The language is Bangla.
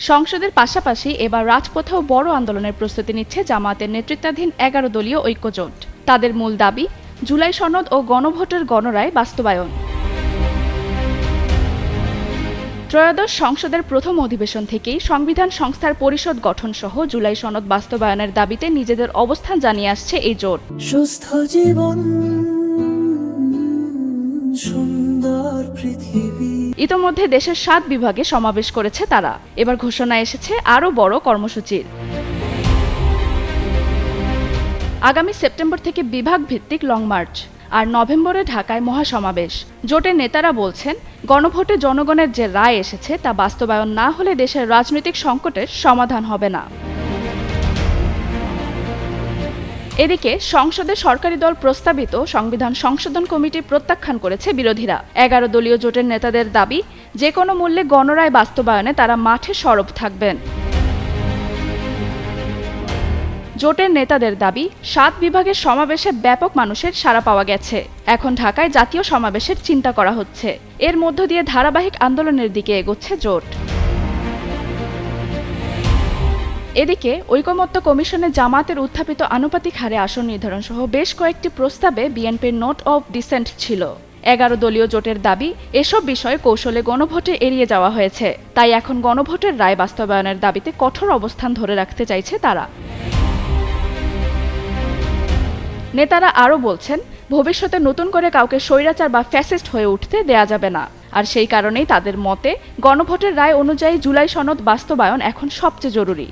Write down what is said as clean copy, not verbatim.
সংসদের পাশাপাশি এবার রাজপথেও বড় আন্দোলনের প্রস্তুতি নিচ্ছে জামায়াতের নেতৃত্বাধীন ১১ দলীয় ঐক্যজোট। তাদের মূল দাবি জুলাই সনদ ও গণভোটের গণরায় বাস্তবায়ন। ত্রয়োদশ সংসদের প্রথম অধিবেশন থেকেই সংবিধান সংস্থার পরিষদ গঠন সহ জুলাই সনদ বাস্তবায়নের দাবিতে নিজেদের অবস্থান জানিয়ে আসছে এই জোট। সুস্থ জীবন, সুন্দর পৃথিবী। ইতোমধ্যে দেশের ৭ বিভাগে সমাবেশ করেছে তারা। এবার ঘোষণা এসেছে আরও বড় কর্মসূচির। আগামী সেপ্টেম্বর থেকে বিভাগ ভিত্তিক লং মার্চ, আর নভেম্বরে ঢাকায় মহাসমাবেশ। জোটের নেতারা বলছেন, গণভোটে জনগণের যে রায় এসেছে তা বাস্তবায়ন না হলে দেশের রাজনৈতিক সংকটের সমাধান হবে না। এদিকে সংসদে সরকারি দল প্রস্তাবিত সংবিধান সংশোধন কমিটি প্রত্যাখ্যান করেছে বিরোধীরা। ১১ দলীয় জোটের নেতাদের দাবি, যে কোনো মূল্যে গণরায় বাস্তবায়নে তারা মাঠে সরব থাকবেন। জোটের নেতাদের দাবি, ৭ বিভাগের সমাবেশে ব্যাপক মানুষের সাড়া পাওয়া গেছে। এখন ঢাকায় জাতীয় সমাবেশের চিন্তা করা হচ্ছে। এর মধ্য দিয়ে ধারাবাহিক আন্দোলনের দিকে এগোচ্ছে জোট। এদিকে ঐকমত্য কমিশনে জামায়াতের উত্থাপিত আনুপাতিক হারে আসন নির্ধারণ সহ বেশ কয়েকটি প্রস্তাবে বিএনপির নোট অব ডিসেন্ট ছিল। ১১ দলীয় জোটের দাবি, এসব বিষয়ে কৌশলে গণভোটে এড়িয়ে যাওয়া হয়েছে। তাই এখন গণভোটের রায় বাস্তবায়নের দাবিতে কঠোর অবস্থান ধরে রাখতে চাইছে তারা। নেতারা আরও বলছেন, ভবিষ্যতে নতুন করে কাউকে স্বৈরাচার বা ফ্যাসিস্ট হয়ে উঠতে দেয়া যাবে না। আর সেই কারণেই তাদের মতে গণভোটের রায় অনুযায়ী জুলাই সনদ বাস্তবায়ন এখন সবচেয়ে জরুরি।